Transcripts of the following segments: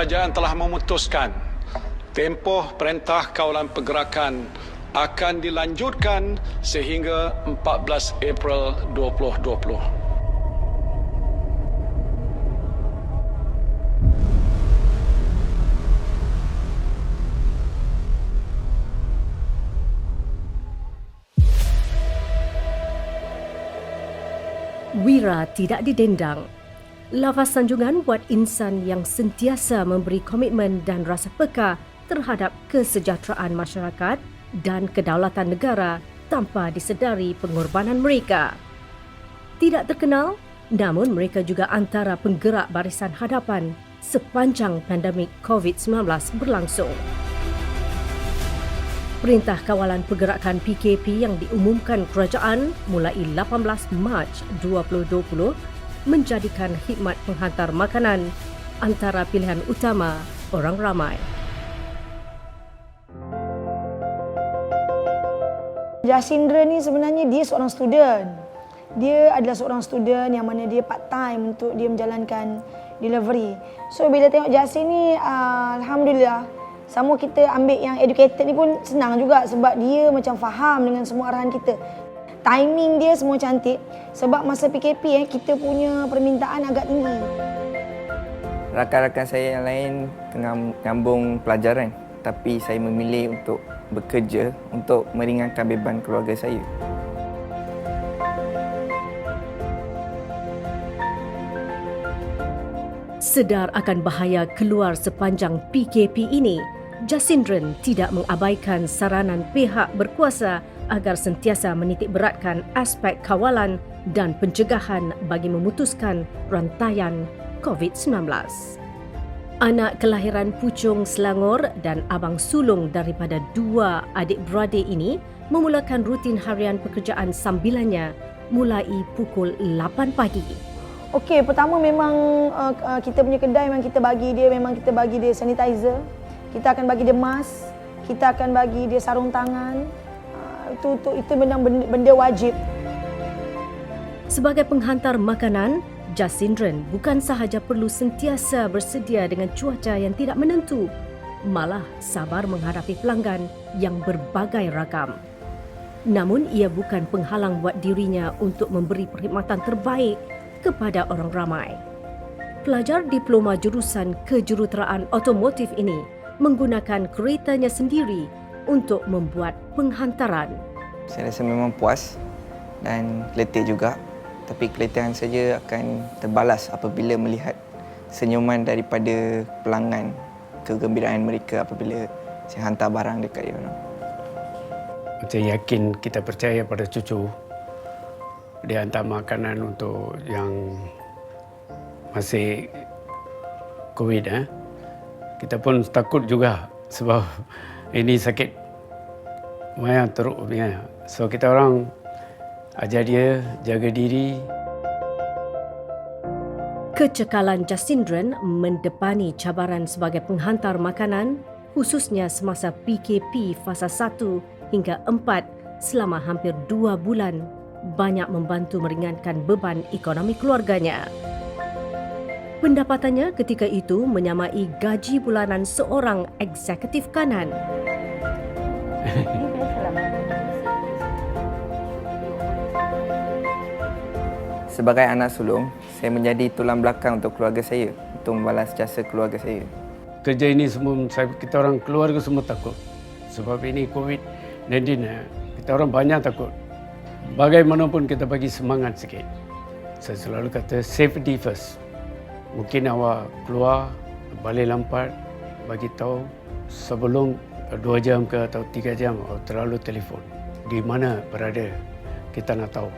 kerajaan telah memutuskan tempoh Perintah Kawalan Pergerakan akan dilanjutkan sehingga 14 April 2020. Wira tidak didendang. Lafaz sanjungan buat insan yang sentiasa memberi komitmen dan rasa peka terhadap kesejahteraan masyarakat dan kedaulatan negara tanpa disedari pengorbanan mereka. Tidak terkenal, namun mereka juga antara penggerak barisan hadapan sepanjang pandemik COVID-19 berlangsung. Perintah Kawalan Pergerakan PKP yang diumumkan kerajaan mulai 18 Mac 2020 menjadikan khidmat penghantar makanan antara pilihan utama orang ramai. Jasindra ni sebenarnya dia seorang student. Dia adalah seorang student yang mana dia part time untuk dia menjalankan delivery. So bila tengok Jasin ni, alhamdulillah, sama kita ambil yang educated ni pun senang juga sebab dia macam faham dengan semua arahan kita. Timing dia semua cantik sebab masa PKP kita punya permintaan agak tinggi. Rakan-rakan saya yang lain tengah menyambung pelajaran, tapi saya memilih untuk bekerja untuk meringankan beban keluarga saya. Sedar akan bahaya keluar sepanjang PKP ini, Jasindran tidak mengabaikan saranan pihak berkuasa agar sentiasa menitik beratkan aspek kawalan dan pencegahan bagi memutuskan rantaian COVID-19. Anak kelahiran Puchong, Selangor dan abang sulung daripada dua adik-beradik ini memulakan rutin harian pekerjaan sambilannya mulai pukul 8 pagi. Okey, pertama memang kita punya kedai memang kita bagi dia sanitizer. Kita akan bagi dia mask, kita akan bagi dia sarung tangan. Itu benda wajib. Sebagai penghantar makanan, Jasindran bukan sahaja perlu sentiasa bersedia dengan cuaca yang tidak menentu, malah sabar menghadapi pelanggan yang berbagai ragam. Namun ia bukan penghalang buat dirinya untuk memberi perkhidmatan terbaik kepada orang ramai. Pelajar diploma jurusan kejuruteraan otomotif ini menggunakan keretanya sendiri untuk membuat penghantaran. Saya rasa memang puas dan letih juga. Tapi keletihan saja akan terbalas apabila melihat senyuman daripada pelanggan, kegembiraan mereka apabila saya hantar barang dekat dia. Saya yakin, kita percaya pada cucu. Dia hantar makanan untuk yang masih COVID. Kita pun takut juga sebab ini sakit lumayan teruk. So kita orang ajar dia jaga diri. Kecekalan Jasindran mendepani cabaran sebagai penghantar makanan khususnya semasa PKP fasa 1 hingga 4 selama hampir 2 bulan banyak membantu meringankan beban ekonomi keluarganya. Pendapatannya ketika itu menyamai gaji bulanan seorang eksekutif kanan. Sebagai anak sulung, saya menjadi tulang belakang untuk keluarga saya, untuk membalas jasa keluarga saya. Kerja ini semua, kita orang keluarga semua takut. Sebab ini COVID-19, kita orang banyak takut. Bagaimanapun kita bagi semangat sikit. Saya selalu kata safety first. Mungkin awak keluar, balik lampat, bagi tahu sebelum 2 jam ke atau 3 jam, terlalu telefon. Di mana berada, kita nak tahu.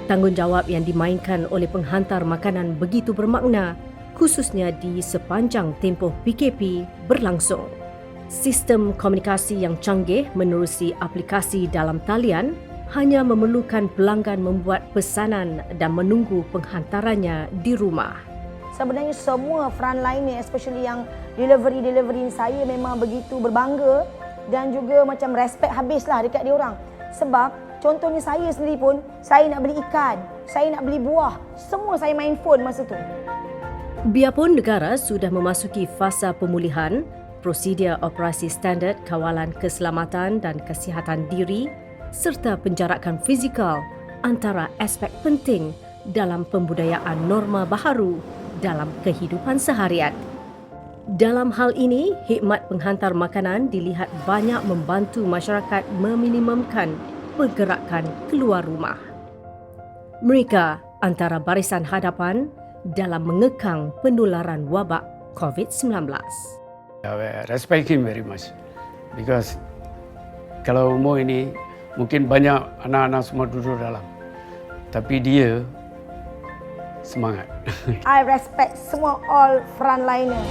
Tanggungjawab yang dimainkan oleh penghantar makanan begitu bermakna, khususnya di sepanjang tempoh PKP berlangsung. Sistem komunikasi yang canggih menerusi aplikasi dalam talian hanya memerlukan pelanggan membuat pesanan dan menunggu penghantarannya di rumah. Sebenarnya semua frontline ni, especially yang delivery saya memang begitu berbangga dan juga macam respect habislah dekat dia orang. Sebab contohnya saya sendiri pun, saya nak beli ikan, saya nak beli buah, semua saya main phone masa tu. Biarpun negara sudah memasuki fasa pemulihan, prosedur operasi standard kawalan keselamatan dan kesihatan diri serta penjarakan fizikal antara aspek penting dalam pembudayaan norma baharu dalam kehidupan seharian. Dalam hal ini, khidmat penghantar makanan dilihat banyak membantu masyarakat meminimumkan pergerakan keluar rumah. Mereka antara barisan hadapan dalam mengekang penularan wabak COVID-19. I respect him very much because kalau umur ini mungkin banyak anak-anak semua duduk dalam, tapi dia semangat. I respect semua all frontliner.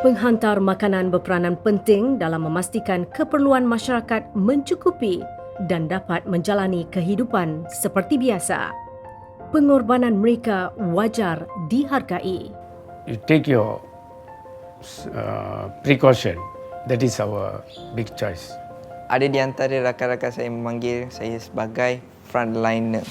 Penghantar makanan berperanan penting dalam memastikan keperluan masyarakat mencukupi dan dapat menjalani kehidupan seperti biasa. Pengorbanan mereka wajar dihargai. You take your precaution. That is our big choice. Ada di antara rakan-rakan saya memanggil saya sebagai frontliner.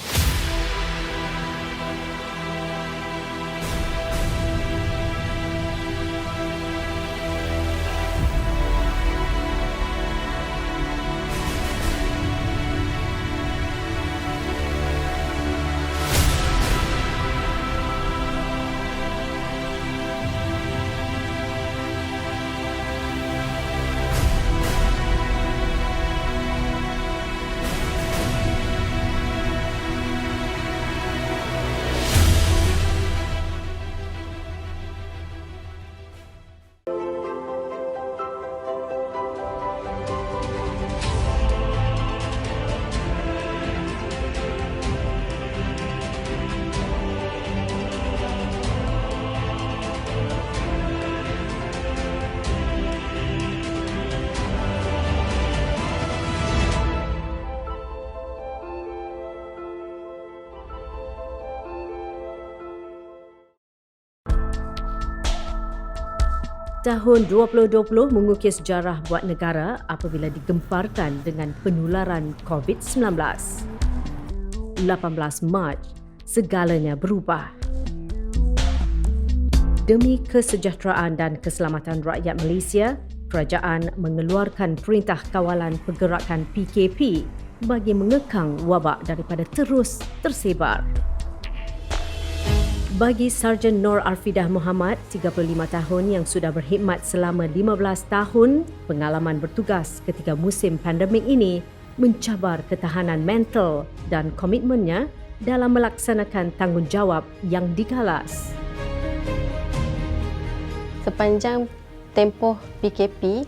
Tahun 2020 mengukir sejarah buat negara apabila digemparkan dengan penularan COVID-19. 18 Mac, segalanya berubah. Demi kesejahteraan dan keselamatan rakyat Malaysia, kerajaan mengeluarkan Perintah Kawalan Pergerakan PKP bagi mengekang wabak daripada terus tersebar. Bagi Sarjan Nur Arfidah Muhammad, 35 tahun yang sudah berkhidmat selama 15 tahun, pengalaman bertugas ketika musim pandemik ini mencabar ketahanan mental dan komitmennya dalam melaksanakan tanggungjawab yang digalas. Sepanjang tempoh PKP,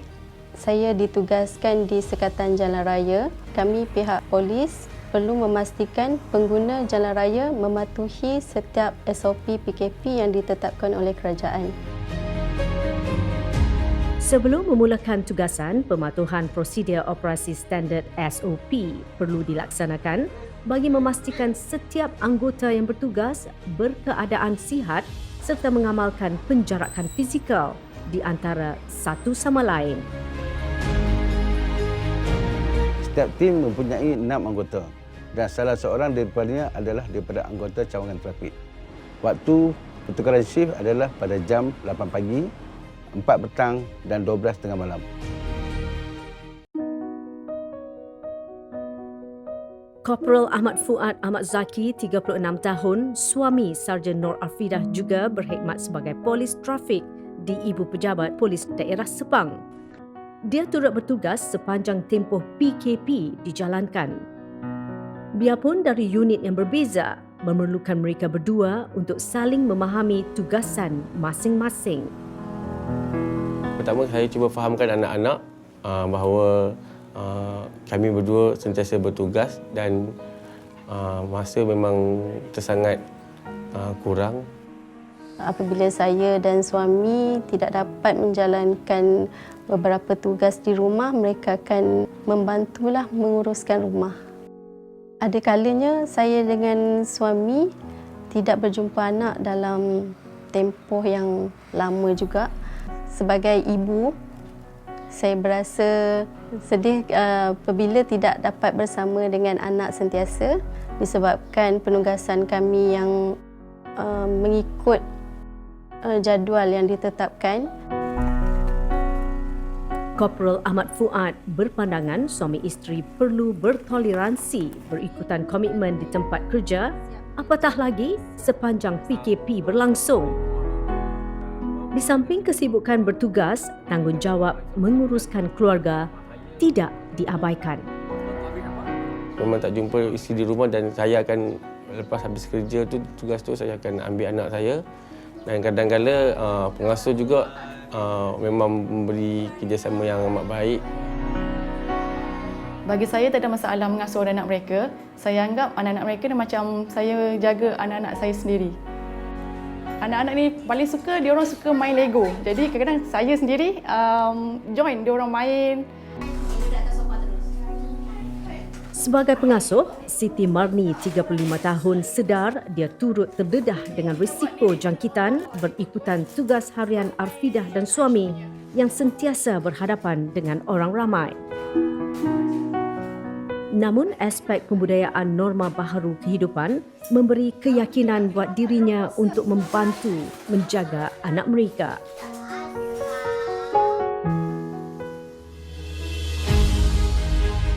saya ditugaskan di Sekatan Jalan Raya. Kami pihak polis perlu memastikan pengguna jalan raya mematuhi setiap SOP PKP yang ditetapkan oleh kerajaan. Sebelum memulakan tugasan, pematuhan prosedur operasi standard SOP perlu dilaksanakan bagi memastikan setiap anggota yang bertugas berkeadaan sihat serta mengamalkan penjarakan fizikal di antara satu sama lain. Setiap tim mempunyai 6 anggota dan salah seorang daripadanya adalah daripada anggota cawangan trafik. Waktu pertukaran shift adalah pada jam 8 pagi, 4 petang dan 12 tengah malam. Korporal Ahmad Fuad Ahmad Zaki, 36 tahun, suami Sarjan Nur Arfidah juga berkhidmat sebagai polis trafik di Ibu Pejabat Polis Daerah Sepang. Dia turut bertugas sepanjang tempoh PKP dijalankan. Biarpun dari unit yang berbeza, memerlukan mereka berdua untuk saling memahami tugasan masing-masing. Pertama, saya cuba fahamkan anak-anak bahawa kami berdua sentiasa bertugas dan masa memang tersangat kurang. Apabila saya dan suami tidak dapat menjalankan beberapa tugas di rumah, mereka akan membantulah menguruskan rumah. Ada kalanya saya dengan suami tidak berjumpa anak dalam tempoh yang lama juga. Sebagai ibu, saya berasa sedih apabila tidak dapat bersama dengan anak sentiasa disebabkan penugasan kami yang mengikut jadual yang ditetapkan. Korporal Ahmad Fuad berpandangan suami isteri perlu bertoleransi berikutan komitmen di tempat kerja, apatah lagi sepanjang PKP berlangsung. Di samping kesibukan bertugas, tanggungjawab menguruskan keluarga tidak diabaikan. Memang tak jumpa isteri di rumah dan saya akan lepas habis kerja tu, tugas tu saya akan ambil anak saya. Dan kadang-kadang pengasuh juga memang memberi kerjasama yang amat baik. Bagi saya tak ada masalah mengasuh anak mereka. Saya anggap anak-anak mereka ni macam saya jaga anak-anak saya sendiri. Anak-anak ni paling suka, dia orang suka main Lego. Jadi kadang-kadang saya sendiri join dia orang main. Sebagai pengasuh, Siti Marni, 35 tahun, sedar dia turut terdedah dengan risiko jangkitan berikutan tugas harian Arfidah dan suami yang sentiasa berhadapan dengan orang ramai. Namun, aspek pembudayaan norma baharu kehidupan memberi keyakinan buat dirinya untuk membantu menjaga anak mereka.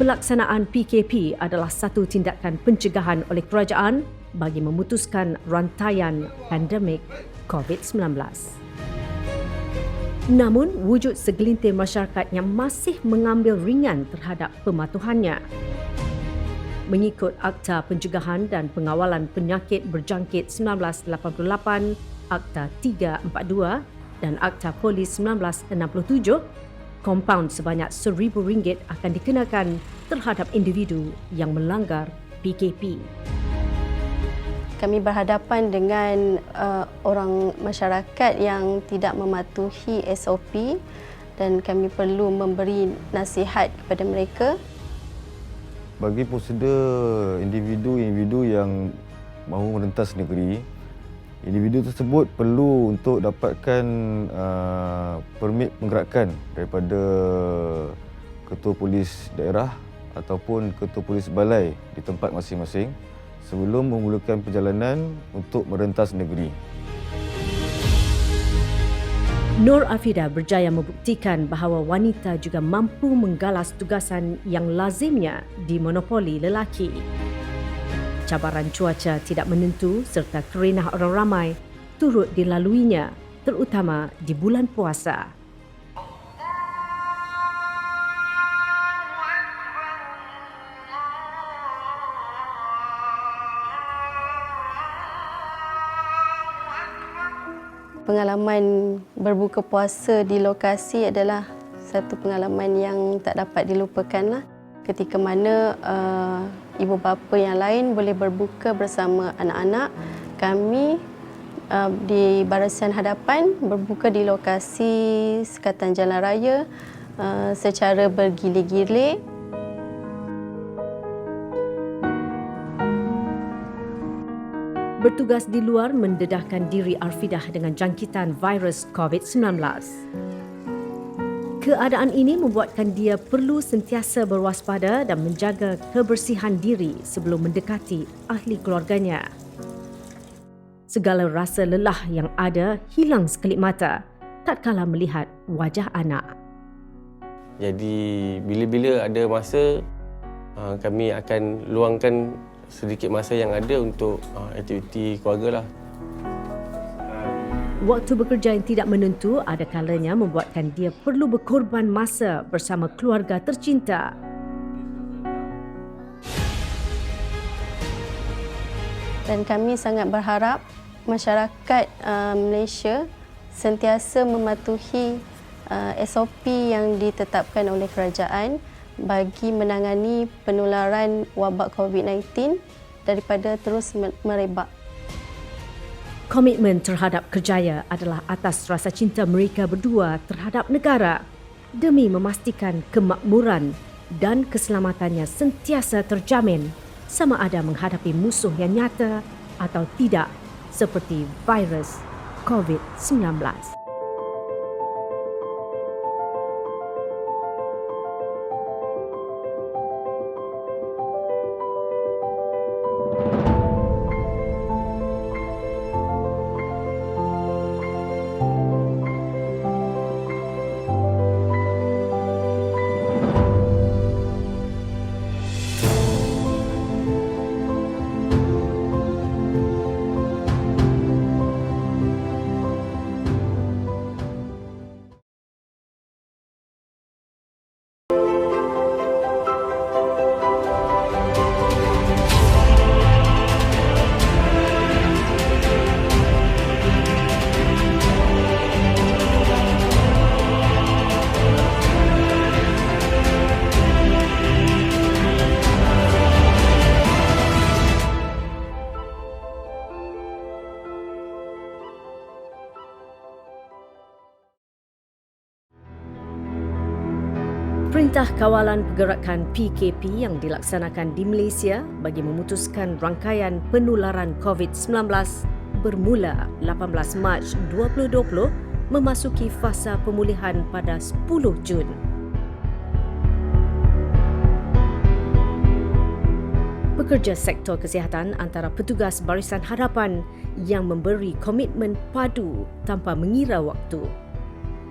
Pelaksanaan PKP adalah satu tindakan pencegahan oleh kerajaan bagi memutuskan rantaian pandemik COVID-19. Namun, wujud segelintir masyarakat yang masih mengambil ringan terhadap pematuhannya. Mengikut Akta Pencegahan dan Pengawalan Penyakit Berjangkit 1988, Akta 342 dan Akta Polis 1967, kompaun sebanyak RM1,000 akan dikenakan terhadap individu yang melanggar PKP. Kami berhadapan dengan orang masyarakat yang tidak mematuhi SOP dan kami perlu memberi nasihat kepada mereka. Bagi prosedur individu-individu yang mahu merentas negeri, individu tersebut perlu untuk dapatkan permit penggerakan daripada Ketua Polis Daerah ataupun Ketua Polis Balai di tempat masing-masing sebelum memulakan perjalanan untuk merentas negeri. Nur Arfidah berjaya membuktikan bahawa wanita juga mampu menggalas tugasan yang lazimnya dimonopoli lelaki. Cabaran cuaca tidak menentu serta kerenah orang ramai turut dilaluinya, terutama di bulan puasa. Pengalaman berbuka puasa di lokasi adalah satu pengalaman yang tak dapat dilupakanlah. Ketika mana ibu bapa yang lain boleh berbuka bersama anak-anak, kami di Barisan Hadapan berbuka di lokasi sekatan jalan raya secara bergilir-gilir. Bertugas di luar mendedahkan diri Arfidah dengan jangkitan virus COVID-19. Keadaan ini membuatkan dia perlu sentiasa berwaspada dan menjaga kebersihan diri sebelum mendekati ahli keluarganya. Segala rasa lelah yang ada hilang sekelip mata tatkala melihat wajah anak. Jadi bila-bila ada masa, kami akan luangkan sedikit masa yang ada untuk aktiviti keluarga lah. Waktu bekerja yang tidak menentu ada kalanya membuatkan dia perlu berkorban masa bersama keluarga tercinta. Dan kami sangat berharap masyarakat Malaysia sentiasa mematuhi SOP yang ditetapkan oleh kerajaan bagi menangani penularan wabak COVID-19 daripada terus merebak. Komitmen terhadap kerjaya adalah atas rasa cinta mereka berdua terhadap negara demi memastikan kemakmuran dan keselamatannya sentiasa terjamin sama ada menghadapi musuh yang nyata atau tidak seperti virus COVID-19. Perintah Kawalan Pergerakan PKP yang dilaksanakan di Malaysia bagi memutuskan rangkaian penularan COVID-19 bermula 18 Mac 2020 memasuki fasa pemulihan pada 10 Jun. Pekerja sektor kesihatan antara petugas Barisan Harapan yang memberi komitmen padu tanpa mengira waktu.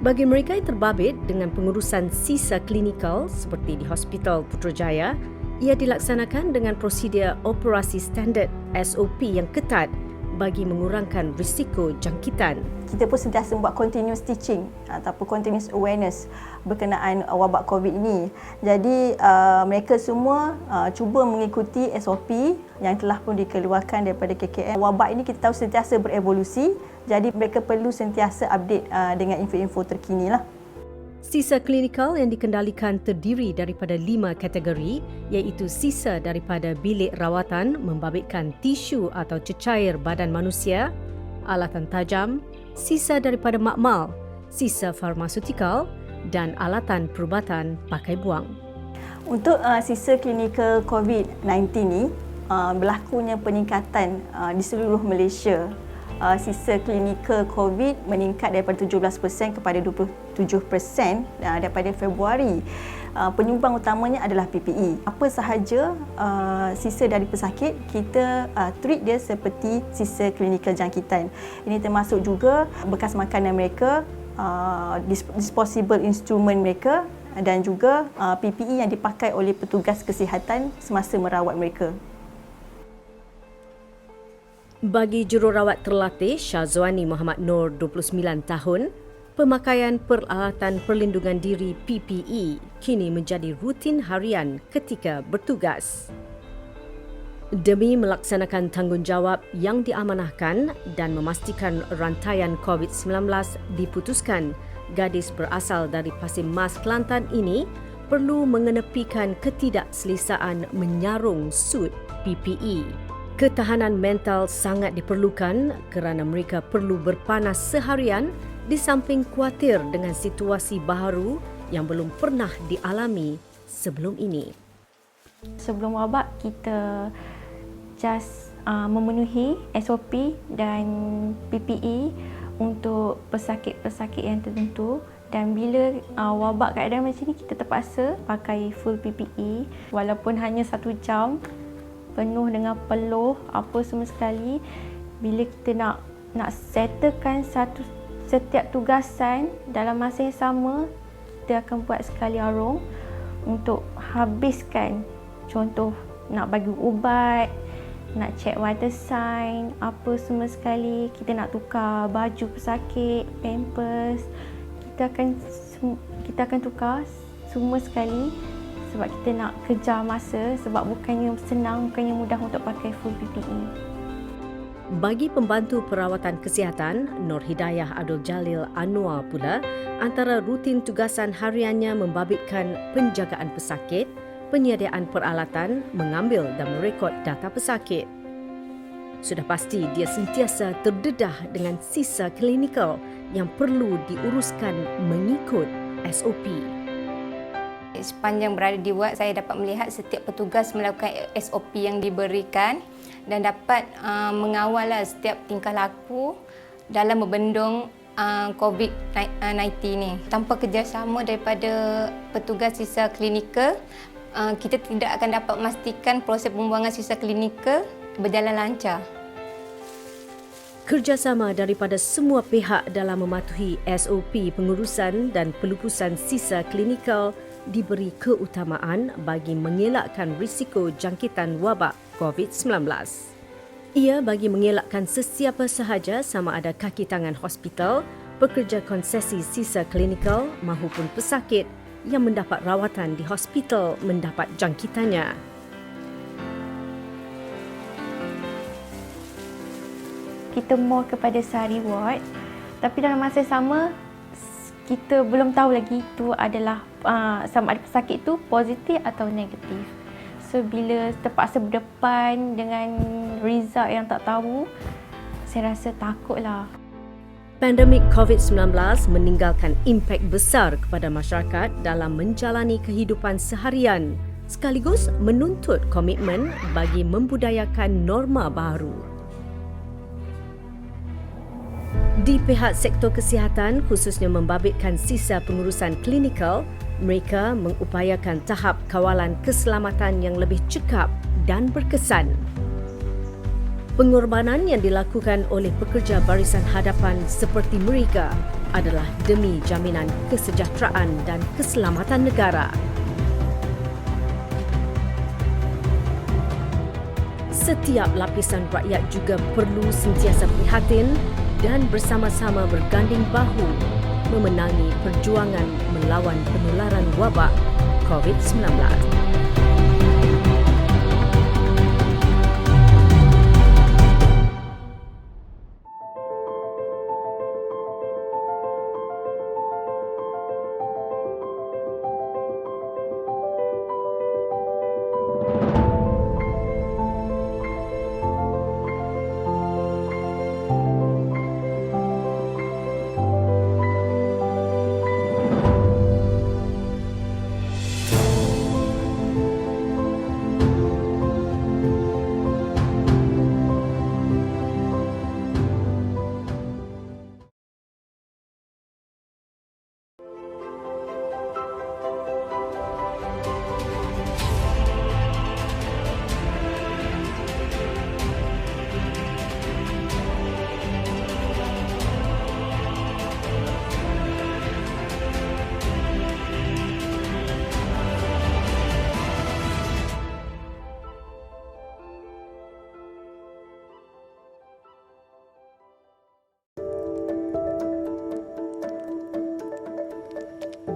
Bagi mereka yang terbabit dengan pengurusan sisa klinikal seperti di Hospital Putrajaya, ia dilaksanakan dengan prosedur operasi standard SOP yang ketat bagi mengurangkan risiko jangkitan. Kita pun sentiasa membuat continuous teaching ataupun continuous awareness berkenaan wabak COVID ini. Jadi mereka semua cuba mengikuti SOP yang telah pun dikeluarkan daripada KKM. Wabak ini kita tahu sentiasa berevolusi, jadi mereka perlu sentiasa update dengan info-info terkini lah. Sisa klinikal yang dikendalikan terdiri daripada 5 kategori, iaitu sisa daripada bilik rawatan membabitkan tisu atau cecair badan manusia, alatan tajam, sisa daripada makmal, sisa farmaseutikal dan alatan perubatan pakai buang. Untuk sisa klinikal COVID-19 ni, berlakunya peningkatan di seluruh Malaysia. Sisa klinikal COVID meningkat daripada 17% kepada 27% daripada Februari. Penyumbang utamanya adalah PPE. Apa sahaja sisa dari pesakit, kita treat dia seperti sisa klinikal jangkitan. Ini termasuk juga bekas makanan mereka, disposable instrument mereka dan juga PPE yang dipakai oleh petugas kesihatan semasa merawat mereka. Bagi jururawat terlatih Syazwani Muhammad Nur 29 tahun, pemakaian peralatan perlindungan diri PPE kini menjadi rutin harian ketika bertugas. Demi melaksanakan tanggungjawab yang diamanahkan dan memastikan rantaian COVID-19 diputuskan, gadis berasal dari Pasir Mas, Kelantan ini perlu mengenepikan ketidakselesaan menyarung suit PPE. Ketahanan mental sangat diperlukan kerana mereka perlu berpanas seharian di samping khawatir dengan situasi baharu yang belum pernah dialami sebelum ini. Sebelum wabak, kita just memenuhi SOP dan PPE untuk pesakit-pesakit yang tertentu. Dan bila wabak keadaan macam ni, kita terpaksa pakai full PPE walaupun hanya 1 jam. Penuh dengan peluh apa semua sekali. Bila kita nak settlekan setiap tugasan dalam masa yang sama, kita akan buat sekali arung untuk habiskan. Contoh nak bagi ubat, nak check vital sign, apa semua sekali. Kita nak tukar baju pesakit, pampers, kita akan tukar semua sekali. Sebab kita nak kejar masa, sebab bukannya senang, bukannya mudah untuk pakai full PPE. Bagi pembantu perawatan kesihatan, Nur Hidayah Abdul Jalil Anwar pula, antara rutin tugasan hariannya membabitkan penjagaan pesakit, penyediaan peralatan, mengambil dan merekod data pesakit. Sudah pasti dia sentiasa terdedah dengan sisa klinikal yang perlu diuruskan mengikut SOP. Sepanjang berada di ward, saya dapat melihat setiap petugas melakukan SOP yang diberikan dan dapat mengawal setiap tingkah laku dalam membendung COVID-19 ni. Tanpa kerjasama daripada petugas sisa klinikal, kita tidak akan dapat memastikan proses pembuangan sisa klinikal berjalan lancar. Kerjasama daripada semua pihak dalam mematuhi SOP pengurusan dan pelupusan sisa klinikal diberi keutamaan bagi mengelakkan risiko jangkitan wabak COVID-19. Ia bagi mengelakkan sesiapa sahaja sama ada kaki tangan hospital, pekerja konsesi sisa klinikal mahupun pesakit yang mendapat rawatan di hospital mendapat jangkitannya. Kita more kepada sehari ward, tapi dalam masa sama kita belum tahu lagi itu adalah sama ada pesakit itu positif atau negatif. So bila terpaksa berdepan dengan result yang tak tahu, saya rasa takutlah. Pandemik COVID-19 meninggalkan impak besar kepada masyarakat dalam menjalani kehidupan seharian sekaligus menuntut komitmen bagi membudayakan norma baru. Di pihak sektor kesihatan, khususnya membabitkan sisa pengurusan klinikal, mereka mengupayakan tahap kawalan keselamatan yang lebih cekap dan berkesan. Pengorbanan yang dilakukan oleh pekerja barisan hadapan seperti mereka adalah demi jaminan kesejahteraan dan keselamatan negara. Setiap lapisan rakyat juga perlu sentiasa prihatin dan bersama-sama berganding bahu memenangi perjuangan melawan penularan wabak COVID-19.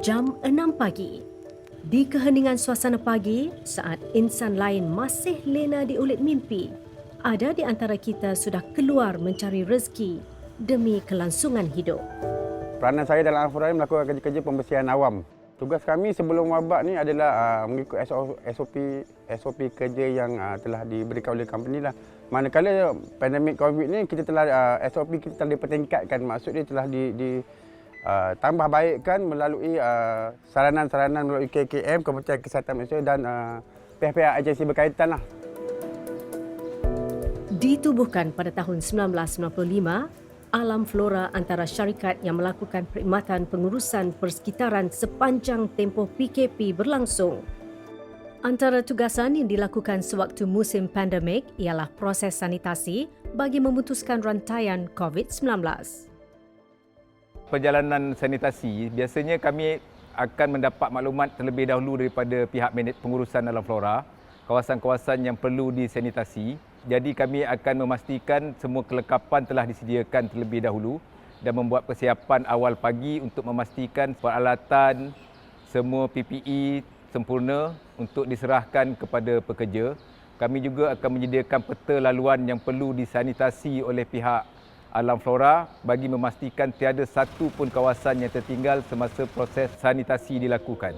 Jam 6 pagi. Di keheningan suasana pagi, saat insan lain masih lena di ulit mimpi, ada di antara kita sudah keluar mencari rezeki demi kelangsungan hidup. Peranan saya dalam Al-Flora melakukan kerja-kerja pembersihan awam. Tugas kami sebelum wabak ni adalah mengikut SOP kerja yang telah diberikan oleh company lah. Manakala pandemik COVID ni kita telah SOP kita telah dipertingkatkan, maksudnya telah tambah baikkan melalui saranan-saranan melalui KKM, Kementerian Kesihatan Malaysia dan pihak-pihak agensi berkaitan lah. Ditubuhkan pada tahun 1995, Alam Flora antara syarikat yang melakukan perkhidmatan pengurusan persekitaran sepanjang tempoh PKP berlangsung. Antara tugasan yang dilakukan sewaktu musim pandemik ialah proses sanitasi bagi memutuskan rantaian COVID-19. Perjalanan sanitasi, biasanya kami akan mendapat maklumat terlebih dahulu daripada pihak pengurusan Alam Flora, kawasan-kawasan yang perlu disanitasi. Jadi kami akan memastikan semua kelengkapan telah disediakan terlebih dahulu dan membuat persiapan awal pagi untuk memastikan peralatan, semua PPE sempurna untuk diserahkan kepada pekerja. Kami juga akan menyediakan peta laluan yang perlu disanitasi oleh pihak Alam Flora bagi memastikan tiada satu pun kawasan yang tertinggal semasa proses sanitasi dilakukan.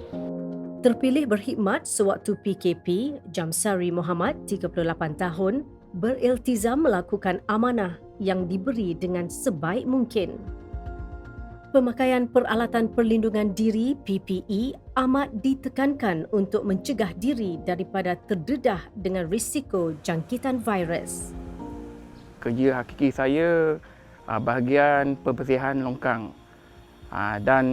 Terpilih berkhidmat sewaktu PKP, Jamsari Muhammad, 38 tahun, beriltizam melakukan amanah yang diberi dengan sebaik mungkin. Pemakaian peralatan perlindungan diri PPE amat ditekankan untuk mencegah diri daripada terdedah dengan risiko jangkitan virus. Kerja hakiki saya bahagian pembersihan longkang. Dan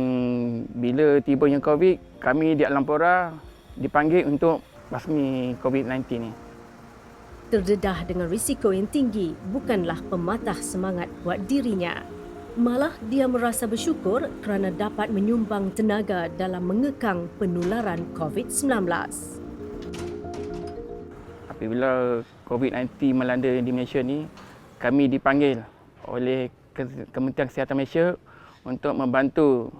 bila tibanya COVID, kami di Alam Flora dipanggil untuk basmi COVID-19 ni. Terdedah dengan risiko yang tinggi bukanlah pematah semangat buat dirinya. Malah dia merasa bersyukur kerana dapat menyumbang tenaga dalam mengekang penularan COVID-19. Apabila COVID-19 melanda di Malaysia ni, kami dipanggil oleh Kementerian Kesihatan Malaysia untuk membantu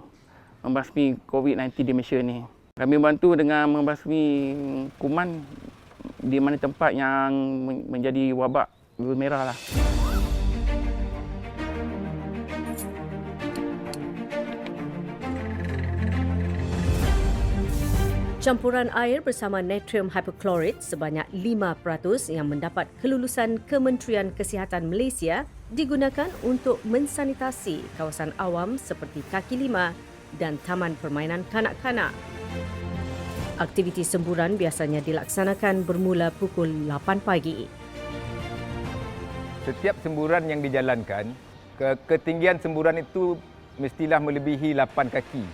membasmi COVID-19 di Malaysia ni. Kami membantu dengan membasmi kuman di mana tempat yang menjadi wabak gula merah lah. Campuran air bersama natrium hypochlorite sebanyak 5% yang mendapat kelulusan Kementerian Kesihatan Malaysia digunakan untuk mensanitasi kawasan awam seperti kaki lima dan taman permainan kanak-kanak. Aktiviti semburan biasanya dilaksanakan bermula pukul 8 pagi. Setiap semburan yang dijalankan, ketinggian semburan itu mestilah melebihi 8 kaki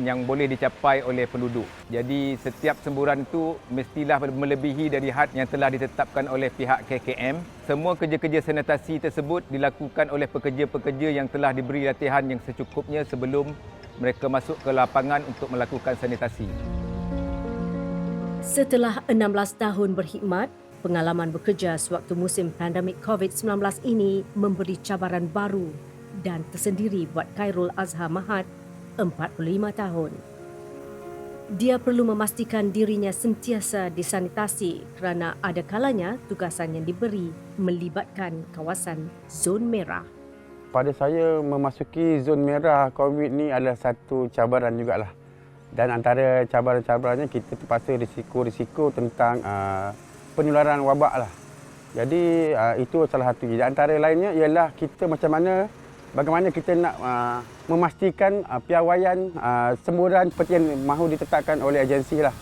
yang boleh dicapai oleh penduduk. Jadi setiap semburan itu mestilah melebihi dari had yang telah ditetapkan oleh pihak KKM. Semua kerja-kerja sanitasi tersebut dilakukan oleh pekerja-pekerja yang telah diberi latihan yang secukupnya sebelum mereka masuk ke lapangan untuk melakukan sanitasi. Setelah 16 tahun berkhidmat, pengalaman bekerja sewaktu musim pandemik COVID-19 ini memberi cabaran baru dan tersendiri buat Khairul Azhar Mahat, 45 tahun. Dia perlu memastikan dirinya sentiasa disanitasi kerana ada kalanya tugasan yang diberi melibatkan kawasan zon merah. Pada saya memasuki zon merah COVID ni adalah satu cabaran jugalah. Dan antara cabaran-cabarannya kita terpaksa risiko-risiko tentang penularan wabak lah. Jadi itu salah satu. Di antara lainnya ialah kita bagaimana kita nak memastikan piawaian semburan seperti yang mahu ditetapkan oleh agensi lah.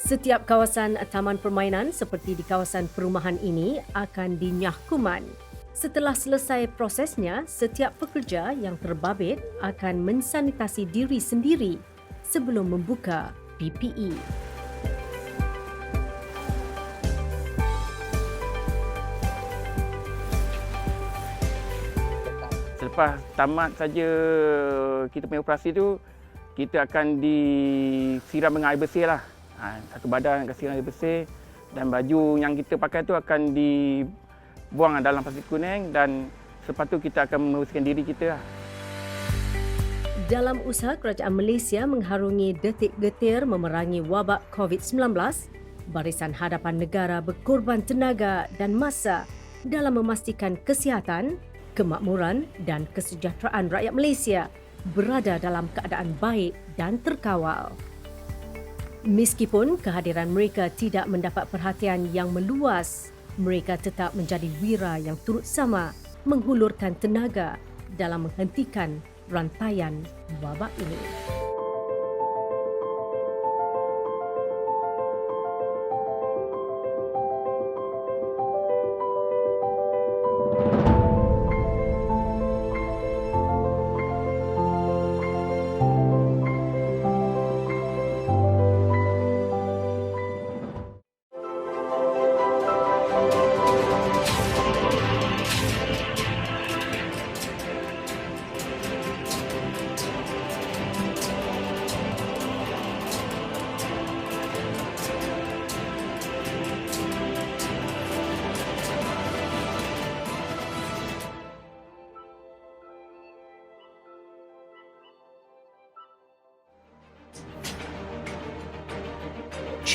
Setiap kawasan taman permainan seperti di kawasan perumahan ini akan dinyah kuman. Setelah selesai prosesnya, setiap pekerja yang terbabit akan mensanitasi diri sendiri sebelum membuka PPE. Selepas tamat saja kita punya operasi tu, kita akan disiram dengan air bersih lah. Satu badan akan siram air bersih dan baju yang kita pakai tu akan dibuang dalam plastik kuning dan selepas tu kita akan membersihkan diri kita lah. Dalam usaha kerajaan Malaysia mengharungi detik-getir memerangi wabak COVID-19, Barisan Hadapan Negara berkorban tenaga dan masa dalam memastikan kesihatan, kemakmuran dan kesejahteraan rakyat Malaysia berada dalam keadaan baik dan terkawal. Meskipun kehadiran mereka tidak mendapat perhatian yang meluas, mereka tetap menjadi wira yang turut sama menghulurkan tenaga dalam menghentikan rantaian wabak ini.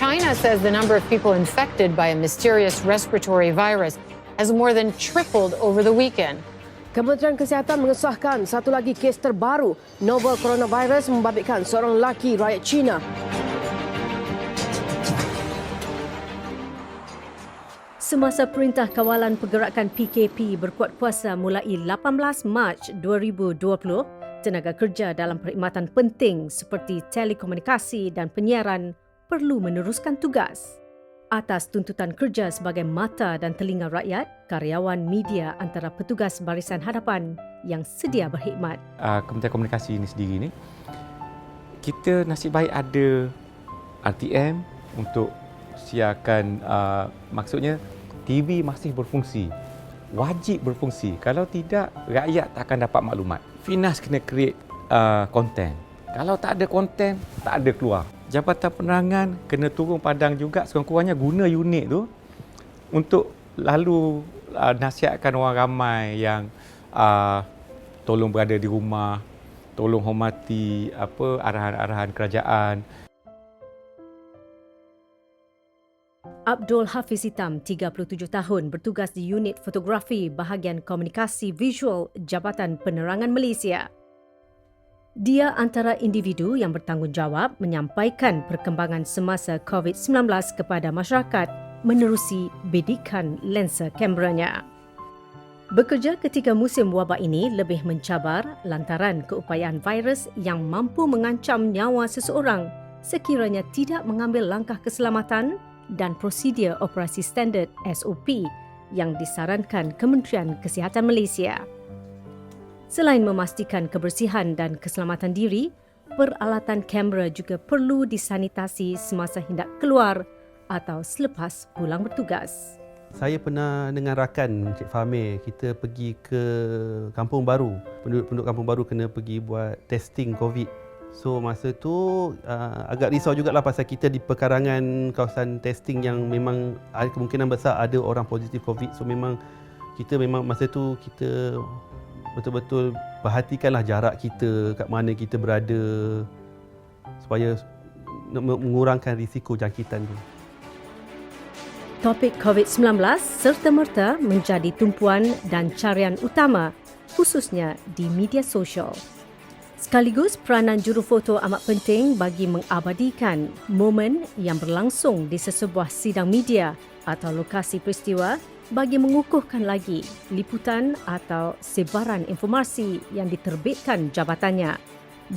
China says the number of people infected by a mysterious respiratory virus has more than tripled over the weekend. Kementerian Kesihatan mengesahkan satu lagi kes terbaru novel coronavirus membabitkan seorang lelaki rakyat China. Semasa Perintah Kawalan Pergerakan PKP berkuat kuasa mulai 18 Mac 2020, tenaga kerja dalam perkhidmatan penting seperti telekomunikasi dan penyiaran perlu meneruskan tugas. Atas tuntutan kerja sebagai mata dan telinga rakyat, karyawan media antara petugas barisan hadapan yang sedia berkhidmat. Kementerian Komunikasi ini sendiri ni, kita nasib baik ada RTM untuk siarkan, maksudnya TV masih berfungsi, wajib berfungsi. Kalau tidak, rakyat tak akan dapat maklumat. Finas kena create konten. Kalau tak ada konten, tak ada keluar. Jabatan Penerangan kena turun padang juga, sekurang-kurangnya guna unit tu untuk lalu nasihatkan orang ramai yang tolong berada di rumah, tolong hormati arahan-arahan kerajaan. Abdul Hafiz Hitam, 37 tahun, bertugas di unit fotografi bahagian komunikasi visual Jabatan Penerangan Malaysia. Dia antara individu yang bertanggungjawab menyampaikan perkembangan semasa COVID-19 kepada masyarakat menerusi bidikan lensa kameranya. Bekerja ketika musim wabak ini lebih mencabar lantaran keupayaan virus yang mampu mengancam nyawa seseorang sekiranya tidak mengambil langkah keselamatan dan prosedur operasi standard SOP yang disarankan Kementerian Kesihatan Malaysia. Selain memastikan kebersihan dan keselamatan diri, peralatan kamera juga perlu disanitasi semasa hendak keluar atau selepas pulang bertugas. Saya pernah dengan rakan Cik Fahmi, kita pergi ke Kampung Baru. Penduduk Kampung Baru kena pergi buat testing COVID. So masa tu agak risau jugalah pasal kita di pekarangan kawasan testing yang memang ada kemungkinan besar ada orang positif COVID. So memang masa tu kita betul-betul perhatikanlah jarak kita, kat mana kita berada supaya mengurangkan risiko jangkitan tu. Topik COVID-19 serta-merta menjadi tumpuan dan carian utama khususnya di media sosial. Sekaligus peranan jurufoto amat penting bagi mengabadikan momen yang berlangsung di sesebuah sidang media atau lokasi peristiwa bagi mengukuhkan lagi liputan atau sebaran informasi yang diterbitkan jabatannya.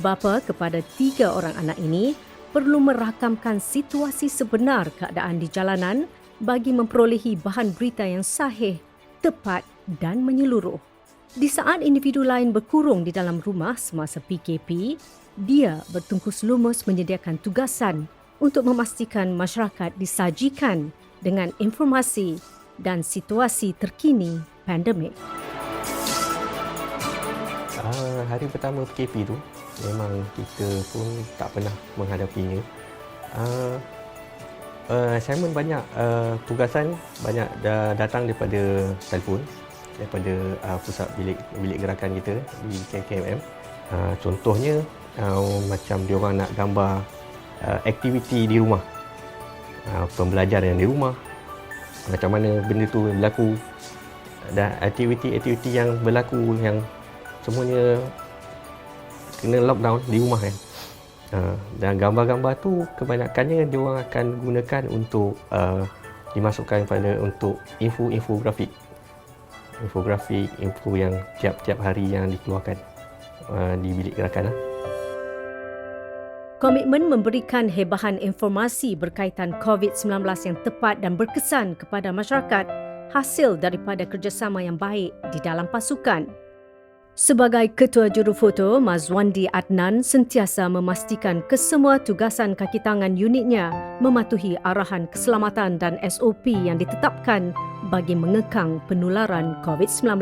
Bapa kepada 3 orang anak ini perlu merakamkan situasi sebenar keadaan di jalanan bagi memperolehi bahan berita yang sahih, tepat dan menyeluruh. Di saat individu lain berkurung di dalam rumah semasa PKP, dia bertungkus lumus menyediakan tugasan untuk memastikan masyarakat disajikan dengan informasi dan situasi terkini pandemik. Hari pertama PKP tu memang kita pun tak pernah menghadapinya. Assignment banyak, tugasan banyak datang daripada telefon, daripada pusat bilik gerakan kita di KKMM. Contohnya macam diorang nak gambar aktiviti di rumah, pembelajaran di rumah, macam mana benda tu berlaku, dan aktiviti-aktiviti yang berlaku yang semuanya kena lockdown di rumah kan. Dan gambar-gambar tu kebanyakannya diorang akan gunakan untuk dimasukkan untuk infografik, info yang tiap-tiap hari yang dikeluarkan di bilik gerakan. Komitmen memberikan hebahan informasi berkaitan COVID-19 yang tepat dan berkesan kepada masyarakat hasil daripada kerjasama yang baik di dalam pasukan. Sebagai Ketua Jurufoto, Mazwandi Adnan sentiasa memastikan kesemua tugasan kaki tangan unitnya mematuhi arahan keselamatan dan SOP yang ditetapkan bagi mengekang penularan COVID-19.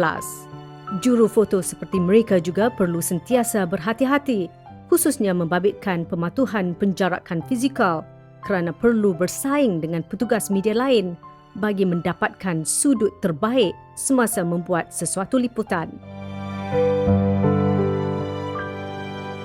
Jurufoto seperti mereka juga perlu sentiasa berhati-hati, khususnya membabitkan pematuhan penjarakan fizikal kerana perlu bersaing dengan petugas media lain bagi mendapatkan sudut terbaik semasa membuat sesuatu liputan.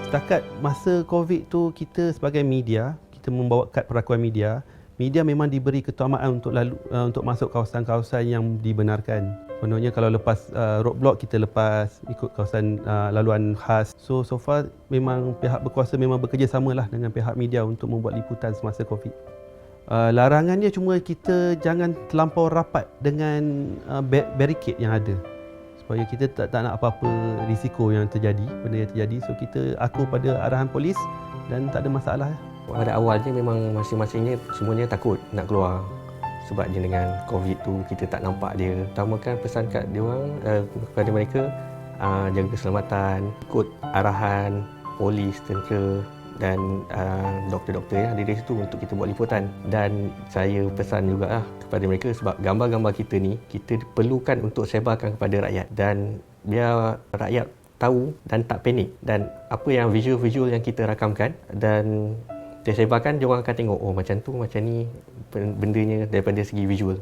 Setakat masa COVID tu, kita sebagai media, kita membawa kad perakuan media memang diberi keutamaan untuk masuk kawasan-kawasan yang dibenarkan. Contohnya kalau lepas roadblock, kita lepas ikut kawasan laluan khas. So far memang pihak berkuasa memang bekerjasamalah dengan pihak media untuk membuat liputan semasa COVID. Larangannya cuma kita jangan terlampau rapat dengan barricade yang ada, supaya kita tak nak apa-apa risiko yang terjadi, benda yang terjadi. So kita aku pada arahan polis dan tak ada masalah. Pada awalnya memang masing-masingnya semuanya takut nak keluar sebabnya dengan COVID tu kita tak nampak dia. Utamakan pesan kat dia orang kepada mereka jaga keselamatan, ikut arahan polis, tentera dan doktor-doktor yang ada di situ untuk kita buat liputan. Dan saya pesan juga kepada mereka sebab gambar-gambar kita ni kita perlukan untuk sebarkan kepada rakyat dan biar rakyat tahu dan tak panik, dan apa yang visual-visual yang kita rakamkan dan disebarkan, dia orang akan tengok macam tu, macam ni bendanya daripada segi visual.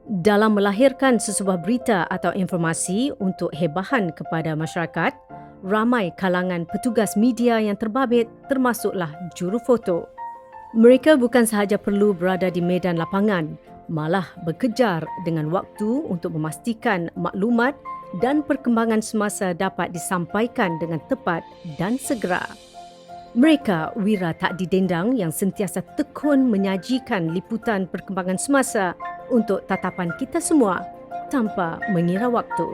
Dalam melahirkan sesebuah berita atau informasi untuk hebahan kepada masyarakat, ramai kalangan petugas media yang terbabit termasuklah jurufoto. Mereka bukan sahaja perlu berada di medan lapangan, malah berkejar dengan waktu untuk memastikan maklumat dan perkembangan semasa dapat disampaikan dengan tepat dan segera. Mereka wira tak didendang yang sentiasa tekun menyajikan liputan perkembangan semasa untuk tatapan kita semua tanpa mengira waktu.